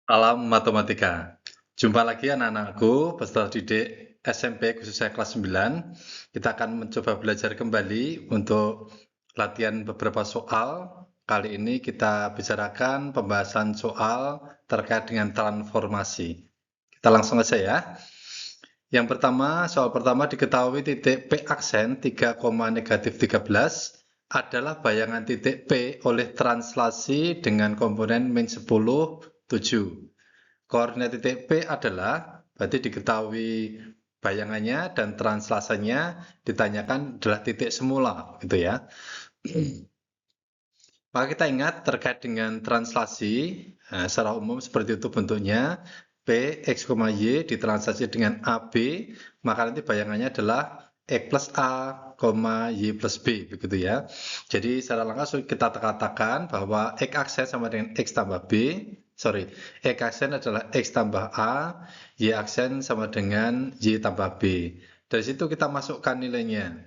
Salam matematika. Jumpa lagi anak-anakku, peserta didik SMP khususnya kelas 9. Kita akan mencoba belajar kembali untuk latihan beberapa soal. Kali ini kita bicarakan pembahasan soal terkait dengan transformasi. Kita langsung aja ya. Yang pertama, soal pertama diketahui titik P aksen 3, negatif 13 adalah bayangan titik P oleh translasi dengan komponen min 10, 7. Koordinat titik P adalah, berarti diketahui bayangannya dan translasanya ditanyakan adalah titik semula, gitu ya. Maka kita ingat terkait dengan translasi, secara umum seperti itu bentuknya, P, X, Y ditranslasi dengan AB, maka nanti bayangannya adalah X plus A, Y plus B, begitu ya. Jadi secara langsung kita katakan bahwa X aksen sama dengan X tambah B, X aksen adalah X tambah A, Y aksen sama dengan Y tambah B. Dari situ kita masukkan nilainya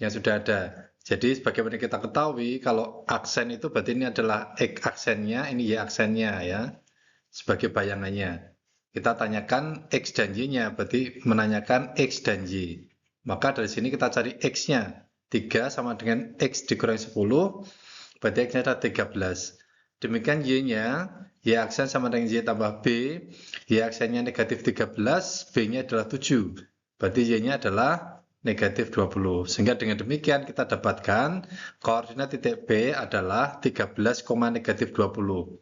yang sudah ada. Jadi sebagaimana kita ketahui, kalau aksen itu berarti ini adalah X aksennya, ini Y aksennya ya, sebagai bayangannya. Kita tanyakan X dan Y-nya, berarti menanyakan X dan Y. Maka dari sini kita cari X-nya. 3 sama dengan X dikurangi 10, berarti X-nya adalah 13. Demikian Y-nya, Y aksen sama dengan Y tambah B, Y aksennya negatif 13, B-nya adalah 7. Berarti Y-nya adalah negatif 20. Sehingga dengan demikian kita dapatkan koordinat titik B adalah 13, negatif 20.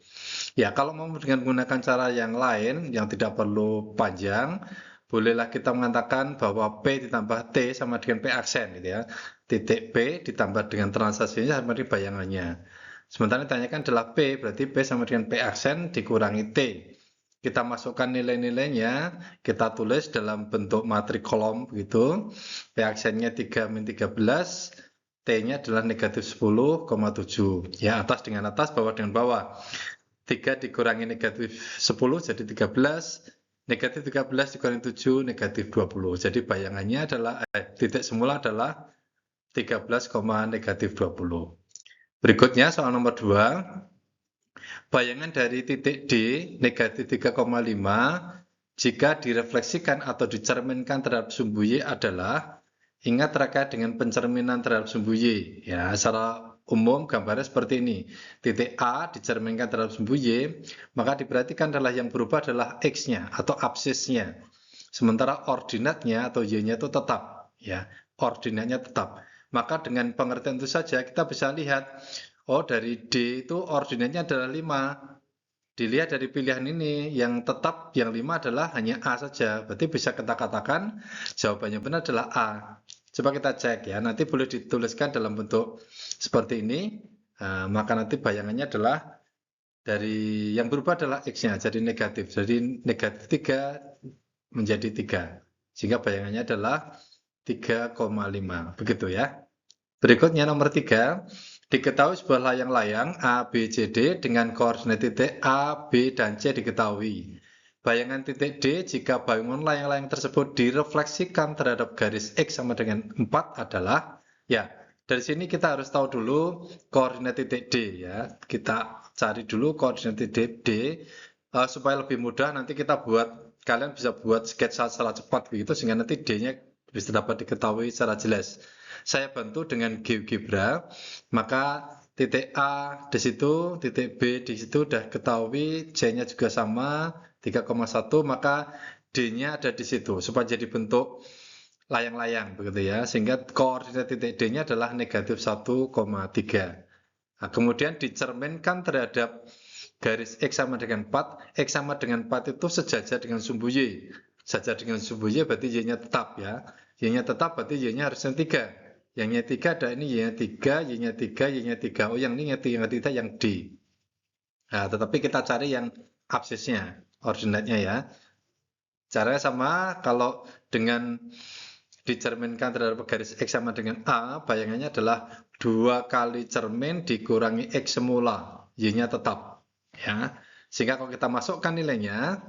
Ya, kalau mau dengan menggunakan cara yang lain yang tidak perlu panjang, bolehlah kita mengatakan bahwa P ditambah T sama dengan P aksen gitu ya. Titik P ditambah dengan translasinya sama dengan bayangannya. Sementara yang ditanyakan adalah P, berarti P sama dengan P aksen dikurangi T. Kita masukkan nilai-nilainya, kita tulis dalam bentuk matrik kolom begitu. P aksennya 3 min 13, T-nya adalah negatif 10,7. Ya, atas dengan atas, bawah dengan bawah. 3 dikurangi negatif 10 jadi 13, negatif 13 dikurangi 7 negatif 20. Jadi bayangannya adalah titik semula adalah 13, negatif 20. Berikutnya soal nomor 2. Bayangan dari titik D negatif 3,5 jika direfleksikan atau dicerminkan terhadap sumbu Y adalah, ingat terkait dengan pencerminan terhadap sumbu Y. Ya, secara umum gambarnya seperti ini. Titik A dicerminkan terhadap sumbu Y, maka diperhatikan adalah yang berubah adalah X-nya atau absisnya. Sementara ordinatnya atau Y-nya itu tetap. Ya, ordinatnya tetap. Maka dengan pengertian itu saja kita bisa lihat, oh dari D itu ordinatnya adalah 5. Dilihat dari pilihan ini, yang tetap yang 5 adalah hanya A saja. Berarti bisa kita katakan jawabannya benar adalah A. Coba kita cek ya, nanti boleh dituliskan dalam bentuk seperti ini. Maka nanti bayangannya adalah dari yang berubah adalah X-nya, jadi negatif. Jadi negatif 3 menjadi 3. Sehingga bayangannya adalah 3,5. Begitu ya. Berikutnya nomor 3, diketahui sebuah layang-layang A, B, C, D dengan koordinat titik A, B, dan C diketahui. Bayangan titik D jika bangun layang-layang tersebut direfleksikan terhadap garis X sama dengan 4 adalah, ya, dari sini kita harus tahu dulu koordinat titik D ya. Kita cari dulu koordinat titik D supaya lebih mudah nanti kita buat, kalian bisa buat sketsa secara cepat begitu sehingga nanti D-nya bisa dapat diketahui secara jelas. Saya bantu dengan GeoGebra, maka titik A di situ, titik B di situ sudah ketahui, C-nya juga sama, 3,1, maka D-nya ada di situ, supaya jadi bentuk layang-layang, begitu ya, sehingga koordinat titik D-nya adalah negatif 1,3. Nah, kemudian dicerminkan terhadap garis X sama dengan 4, X sama dengan 4 itu sejajar dengan sumbu Y. Sejajar dengan sumbu Y berarti Y-nya tetap ya. Y-nya tetap berarti Y-nya harusnya 3. Yang-nya 3 ada ini Y-nya 3, Y-nya 3, Y-nya 3. Oh, yang ini yang 3 yang D. Nah, tetapi kita cari yang absisnya, ordinatnya ya. Caranya sama, kalau dengan dicerminkan terhadap garis X sama dengan A, bayangannya adalah 2 kali cermin dikurangi X semula. Y-nya tetap. Ya. Sehingga kalau kita masukkan nilainya,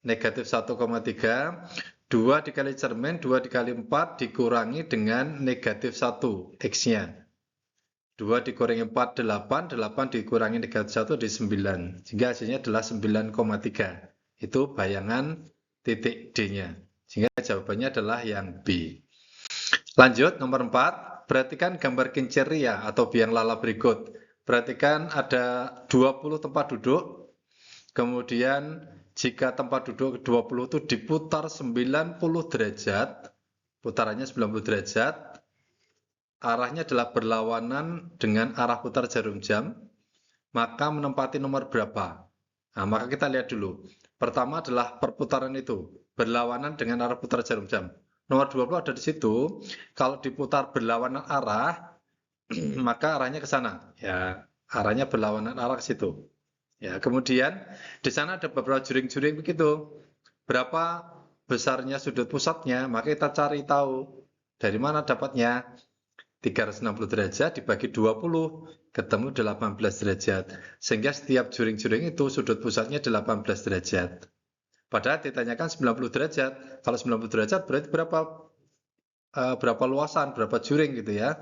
negatif 1,3, 2 dikali cermin, 2 dikali 4 dikurangi dengan negatif 1, X-nya. 2 dikurangi 4, 8. 8 dikurangi negatif 1 di 9. Sehingga hasilnya adalah 9,3. Itu bayangan titik D-nya. Sehingga jawabannya adalah yang B. Lanjut, nomor 4. Perhatikan gambar kincir ria atau biang lala berikut. Perhatikan ada 20 tempat duduk. Kemudian jika tempat duduk 20 itu diputar 90 derajat, putarannya 90 derajat, arahnya adalah berlawanan dengan arah putar jarum jam, maka menempati nomor berapa? Nah, maka kita lihat dulu. Pertama adalah perputaran itu, berlawanan dengan arah putar jarum jam. Nomor 20 ada di situ, kalau diputar berlawanan arah, maka arahnya ke sana. Ya, arahnya berlawanan arah ke situ. Ya, kemudian di sana ada beberapa juring-juring begitu. Berapa besarnya sudut pusatnya, maka kita cari tahu dari mana dapatnya. 360 derajat dibagi 20, ketemu 18 derajat. Sehingga setiap juring-juring itu sudut pusatnya 18 derajat. Padahal ditanyakan 90 derajat. Kalau 90 derajat berarti berapa luasan, berapa juring gitu ya.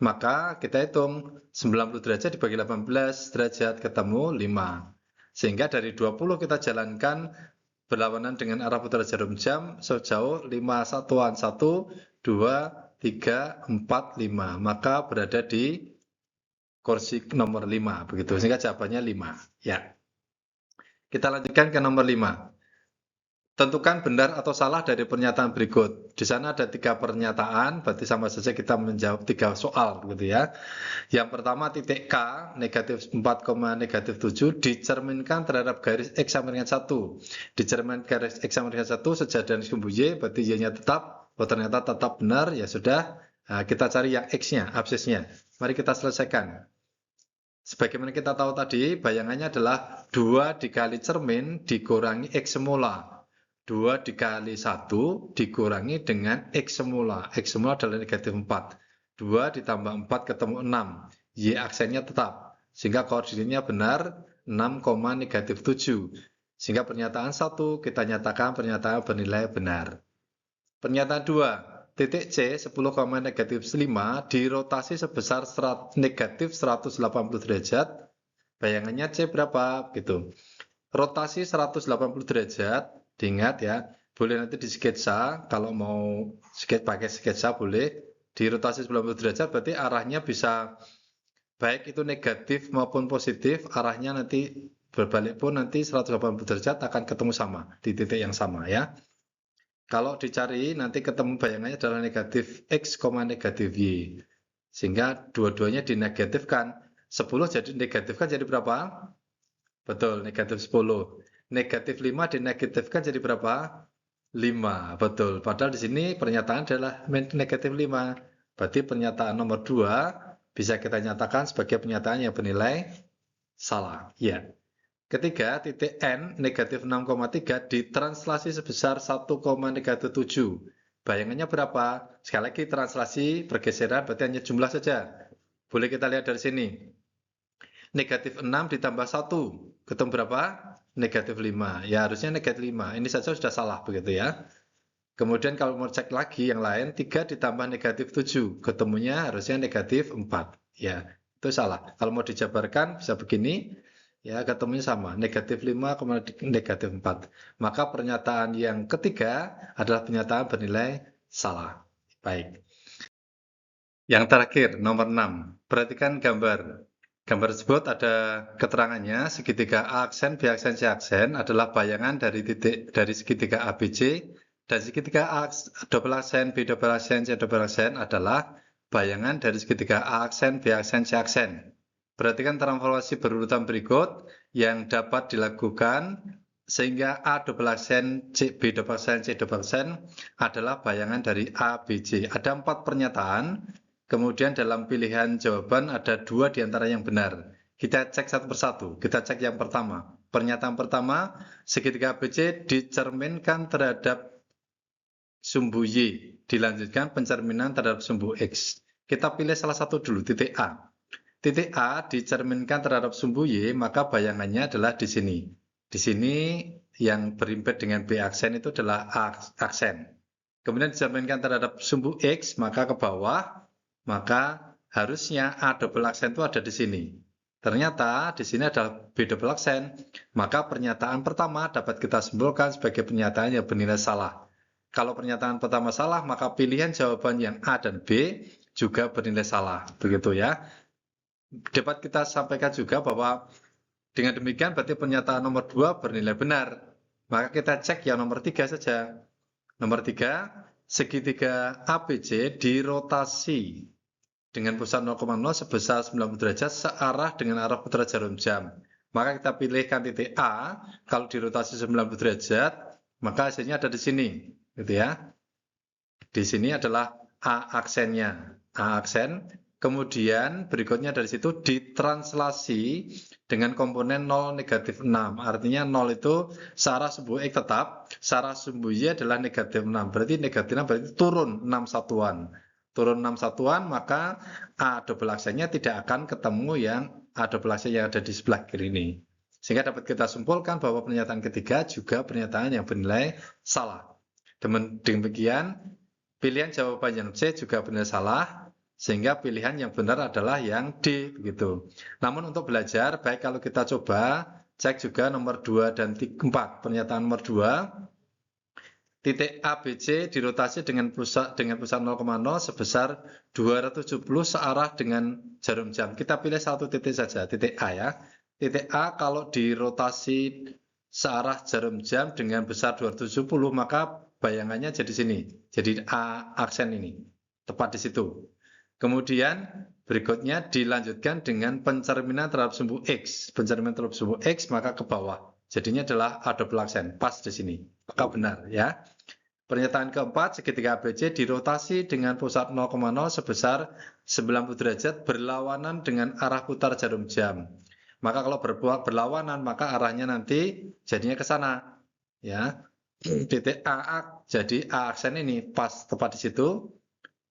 Maka kita hitung 90 derajat dibagi 18 derajat ketemu 5. Sehingga dari 20 kita jalankan berlawanan dengan arah putar jarum jam sejauh 5 satuan. 1, 2, 3, 4, 5. Maka berada di kursi nomor 5. Begitu. Sehingga jawabannya 5. Ya. Kita lanjutkan ke nomor 5. Tentukan benar atau salah dari pernyataan berikut. Di sana ada 3 pernyataan, berarti sama saja kita menjawab 3 soal, gitu ya. Yang pertama titik K, negatif 4, negatif 7, dicerminkan terhadap garis X sama dengan 1. Dicerminkan garis X sama dengan 1, sejajar dengan sumbu Y, berarti Y-nya tetap. Oh ternyata tetap benar, ya sudah. Nah, kita cari yang X-nya, absisnya. Mari kita selesaikan. Sebagaimana kita tahu tadi, bayangannya adalah 2 dikali cermin dikurangi X semula. 2 dikali 1 dikurangi dengan X semula. X semula adalah negatif 4. 2 ditambah 4 ketemu 6. Y aksennya tetap. Sehingga koordinatnya benar 6, negatif 7. Sehingga pernyataan 1 kita nyatakan pernyataan bernilai benar. Pernyataan 2. Titik C 10, negatif 5 dirotasi sebesar negatif 180 derajat. Bayangannya C berapa? Gitu. Rotasi 180 derajat. Diingat ya, boleh nanti di sketsa, kalau mau pakai sketsa boleh, di rotasi 90 derajat berarti arahnya bisa, baik itu negatif maupun positif, arahnya nanti berbalik pun nanti 180 derajat akan ketemu sama, di titik yang sama ya. Kalau dicari nanti ketemu bayangannya adalah negatif X, negatif Y. Sehingga dua-duanya dinegatifkan. 10 jadi negatifkan jadi berapa? Betul, negatif 10. Negatif 5 dinegatifkan jadi berapa? 5, betul. Padahal di sini pernyataan adalah negatif 5. Berarti pernyataan nomor 2 bisa kita nyatakan sebagai pernyataan yang bernilai salah. Ya. Ketiga, titik N negatif 6,3 ditranslasi sebesar 1, negatif 7. Bayangannya berapa? Sekali lagi translasi pergeseran berarti hanya jumlah saja. Boleh kita lihat dari sini. Negatif 6 ditambah 1, ketemu berapa? Negatif 5. Ya harusnya negatif 5. Ini saja sudah salah begitu ya. Kemudian kalau mau cek lagi yang lain, 3 ditambah negatif 7. Ketemunya harusnya negatif 4. Ya, itu salah. Kalau mau dijabarkan bisa begini. Ya, ketemunya sama. Negatif 5, negatif 4. Maka pernyataan yang ketiga adalah pernyataan bernilai salah. Baik. Yang terakhir, nomor 6. Perhatikan gambar. Gambar tersebut ada keterangannya, segitiga A aksen, B aksen, C aksen adalah bayangan dari segitiga ABC, dan segitiga A double aksen, B double aksen, C double aksen adalah bayangan dari segitiga A aksen, B aksen, C aksen. Perhatikan transformasi berurutan berikut yang dapat dilakukan sehingga A double aksen, B double aksen, C double aksen adalah bayangan dari A, B, C. Ada 4 pernyataan. Kemudian dalam pilihan jawaban ada 2 diantara yang benar. Kita cek satu persatu. Kita cek yang pertama. Pernyataan pertama, segitiga ABC dicerminkan terhadap sumbu Y. Dilanjutkan pencerminan terhadap sumbu X. Kita pilih salah satu dulu, titik A. Titik A dicerminkan terhadap sumbu Y, maka bayangannya adalah di sini. Di sini yang berimpit dengan B aksen itu adalah A aksen. Kemudian dicerminkan terhadap sumbu X, maka ke bawah, maka harusnya A double aksen itu ada di sini. Ternyata di sini ada B double aksen. Maka pernyataan pertama dapat kita simpulkan sebagai pernyataan yang bernilai salah. Kalau pernyataan pertama salah, maka pilihan jawaban yang A dan B juga bernilai salah. Begitu ya. Dapat kita sampaikan juga bahwa dengan demikian berarti pernyataan nomor 2 bernilai benar. Maka kita cek yang nomor 3 saja. Nomor 3, segitiga ABC dirotasi dengan pusat 0,0 sebesar 90 derajat searah dengan arah putar jarum jam. Maka kita pilihkan titik A, kalau dirotasi 90 derajat, maka hasilnya ada di sini, gitu ya. Di sini adalah A aksennya, A aksen. Kemudian berikutnya dari situ ditranslasi dengan komponen 0, negatif 6. Artinya 0 itu searah sumbu X tetap, searah sumbu Y adalah negatif 6. Berarti negatif 6 berarti turun 6 satuan. Turun 6 satuan, maka A double aksennya tidak akan ketemu yang A double aksen yang ada di sebelah kiri ini. Sehingga dapat kita simpulkan bahwa pernyataan ketiga juga pernyataan yang bernilai salah. Demikian, pilihan jawaban yang C juga bernilai salah, sehingga pilihan yang benar adalah yang D, begitu. Namun untuk belajar, baik kalau kita coba cek juga nomor 2 dan 4. Pernyataan nomor 2, titik ABC dirotasi dengan pusat 0,0 sebesar 270 searah dengan jarum jam. Kita pilih satu titik saja, titik A ya. Titik A kalau dirotasi searah jarum jam dengan besar 270, maka bayangannya jadi sini. Jadi A aksen ini, tepat di situ. Kemudian berikutnya dilanjutkan dengan pencerminan terhadap sumbu X. Pencerminan terhadap sumbu X maka ke bawah. Jadinya adalah A double aksen, pas di sini. Maka benar ya. Pernyataan keempat, segitiga ABC dirotasi dengan pusat 0,0 sebesar 90 derajat berlawanan dengan arah putar jarum jam. Maka kalau berlawanan, maka arahnya nanti jadinya ke sana. Ya. Titik A, jadi A aksen ini pas tepat di situ.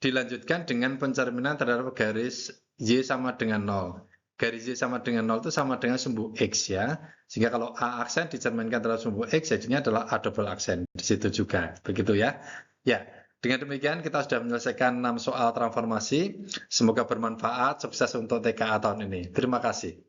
Dilanjutkan dengan pencerminan terhadap garis Y sama dengan 0. Garis Y sama dengan 0 itu sama dengan sumbu X ya. Sehingga kalau A aksen dicerminkan terhadap sumbu X, jadinya adalah A double aksen. Di situ juga. Begitu ya. Ya, dengan demikian kita sudah menyelesaikan 6 soal transformasi. Semoga bermanfaat. Sukses untuk TKA tahun ini. Terima kasih.